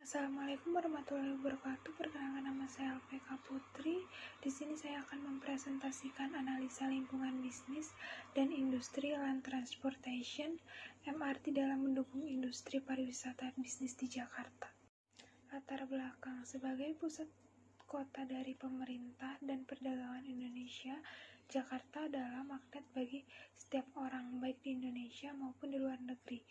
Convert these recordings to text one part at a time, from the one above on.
Assalamualaikum warahmatullahi wabarakatuh. Perkenalkan, nama saya LPK Putri. Di sini saya akan mempresentasikan analisa lingkungan bisnis dan industri land transportation (MRT) dalam mendukung industri pariwisata bisnis di Jakarta. Latar belakang: sebagai pusat kota dari pemerintah dan perdagangan Indonesia, Jakarta adalah magnet bagi setiap orang, baik di Indonesia maupun di luar negeri,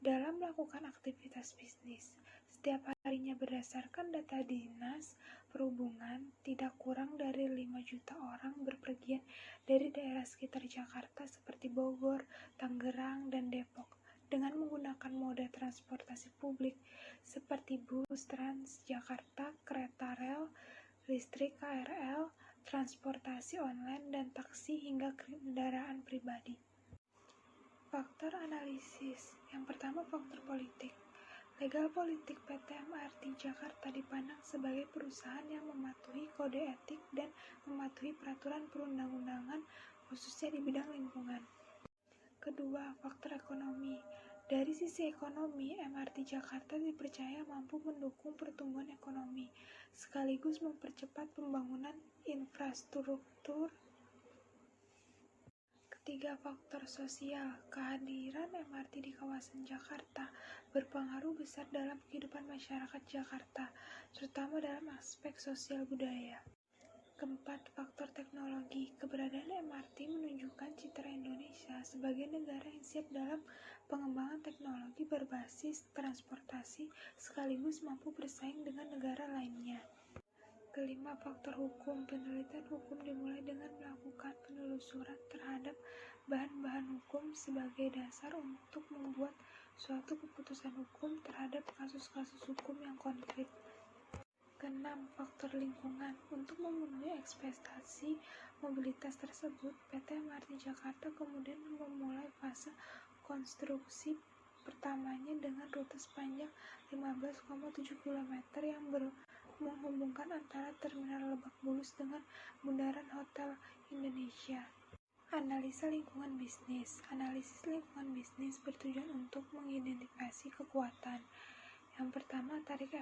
dalam melakukan aktivitas bisnis. Setiap harinya, berdasarkan data Dinas Perhubungan, tidak kurang dari 5 juta orang berpergian dari daerah sekitar Jakarta seperti Bogor, Tangerang, dan Depok dengan menggunakan moda transportasi publik seperti bus Transjakarta, kereta rel, listrik KRL, transportasi online, dan taksi hingga kendaraan pribadi. Faktor analisis. Yang pertama, faktor politik. Legal politik. PT MRT Jakarta dipandang sebagai perusahaan yang mematuhi kode etik dan mematuhi peraturan perundang-undangan, khususnya di bidang lingkungan. Kedua, faktor ekonomi. Dari sisi ekonomi, MRT Jakarta dipercaya mampu mendukung pertumbuhan ekonomi, sekaligus mempercepat pembangunan infrastruktur. Ketiga, faktor sosial. Kehadiran MRT di kawasan Jakarta berpengaruh besar dalam kehidupan masyarakat Jakarta, terutama dalam aspek sosial budaya. Keempat, faktor teknologi. Keberadaan MRT menunjukkan citra Indonesia sebagai negara yang siap dalam pengembangan teknologi berbasis transportasi, sekaligus mampu bersaing dengan negara lainnya. Kelima, faktor hukum. Penelitian hukum dimulai dengan melakukan penelusuran terhadap bahan-bahan hukum sebagai dasar untuk membuat suatu keputusan hukum terhadap kasus-kasus hukum yang konkret. Keenam, faktor lingkungan. Untuk memenuhi ekspektasi mobilitas tersebut, PT MRT Jakarta kemudian memulai fase konstruksi pertamanya dengan rute sepanjang 15,7 km yang menghubungkan antara Terminal Lebak Bulus dengan Bundaran Hotel Indonesia. Analisa lingkungan bisnis. Analisis lingkungan bisnis bertujuan untuk mengidentifikasi kekuatan. Yang pertama, tarif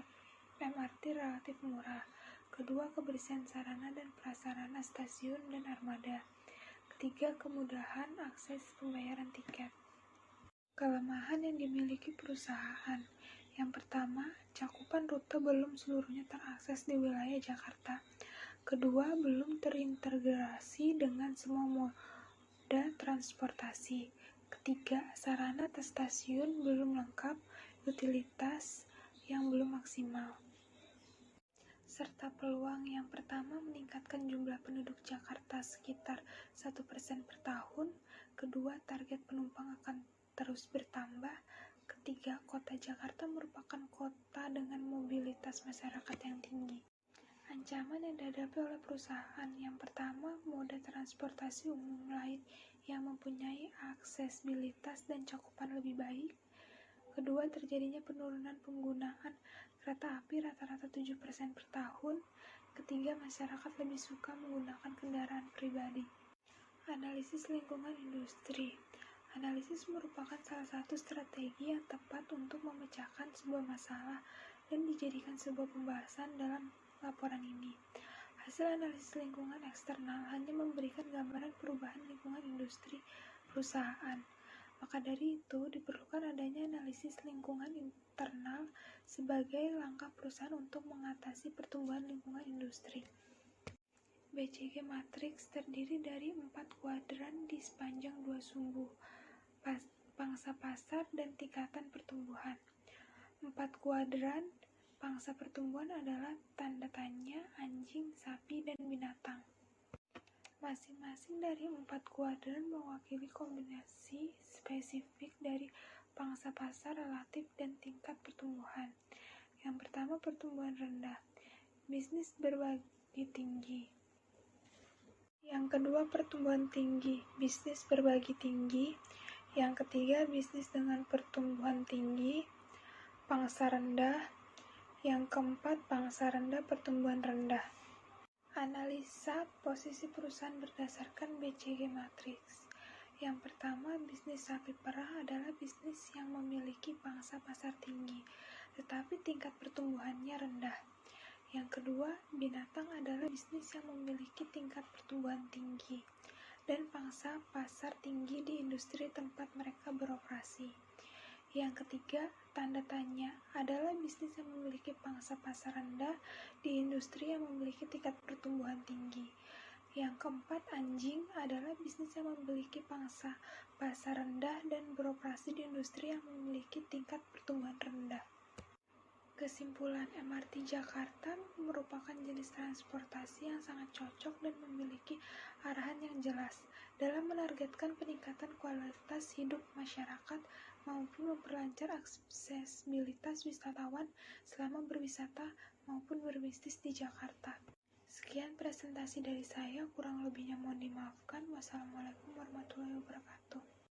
MRT relatif murah. Kedua, kebersihan sarana dan prasarana stasiun dan armada. Ketiga, kemudahan akses pembayaran tiket. Kelemahan yang dimiliki perusahaan. Yang pertama, cakupan rute belum seluruhnya terakses di wilayah Jakarta. Kedua, belum terintegrasi dengan semua moda transportasi. Ketiga, sarana stasiun belum lengkap, utilitas yang belum maksimal. Serta peluang. Yang pertama, meningkatkan jumlah penduduk Jakarta sekitar 1% per tahun. Kedua, target penumpang akan terus bertambah. Ketiga, kota Jakarta merupakan kota dengan mobilitas masyarakat yang tinggi. Ancaman yang dihadapi oleh perusahaan. Yang pertama, moda transportasi umum lain yang mempunyai aksesibilitas dan cakupan lebih baik. Kedua, terjadinya penurunan penggunaan kereta api rata-rata 7% per tahun. Ketiga, masyarakat lebih suka menggunakan kendaraan pribadi. Analisis lingkungan industri. Analisis merupakan salah satu strategi yang tepat untuk memecahkan sebuah masalah dan dijadikan sebuah pembahasan dalam laporan ini. Hasil analisis lingkungan eksternal hanya memberikan gambaran perubahan lingkungan industri perusahaan. Maka dari itu, diperlukan adanya analisis lingkungan internal sebagai langkah perusahaan untuk mengatasi pertumbuhan lingkungan industri. BCG Matrix terdiri dari 4 kuadran di sepanjang 2 sumbu, pangsa pasar dan tingkatan pertumbuhan. 4 kuadran pangsa pertumbuhan adalah tanda tanya, anjing, sapi, dan binatang. Masing-masing dari 4 kuadran mewakili kombinasi spesifik dari pangsa pasar relatif dan tingkat pertumbuhan. Yang pertama, pertumbuhan rendah, bisnis berbagi tinggi. Yang kedua, pertumbuhan tinggi, bisnis berbagi tinggi. Yang ketiga, bisnis dengan pertumbuhan tinggi, pangsa rendah. Yang keempat, pangsa rendah, pertumbuhan rendah. Analisa posisi perusahaan berdasarkan BCG Matrix. Yang pertama, bisnis sapi perah adalah bisnis yang memiliki pangsa pasar tinggi. tetapi tingkat pertumbuhannya rendah. Yang kedua, binatang adalah bisnis yang memiliki tingkat pertumbuhan tinggi dan pangsa pasar tinggi di industri tempat mereka beroperasi. Yang ketiga, tanda tanya adalah bisnis yang memiliki pangsa pasar rendah di industri yang memiliki tingkat pertumbuhan tinggi. Yang keempat, anjing adalah bisnis yang memiliki pangsa pasar rendah dan beroperasi di industri yang memiliki tingkat pertumbuhan rendah. Kesimpulan, MRT Jakarta merupakan jenis transportasi yang sangat cocok dan memiliki arahan yang jelas dalam menargetkan peningkatan kualitas hidup masyarakat maupun memperlancar aksesibilitas wisatawan selama berwisata maupun berbisnis di Jakarta. Sekian presentasi dari saya, kurang lebihnya mohon dimaafkan. Wassalamualaikum warahmatullahi wabarakatuh.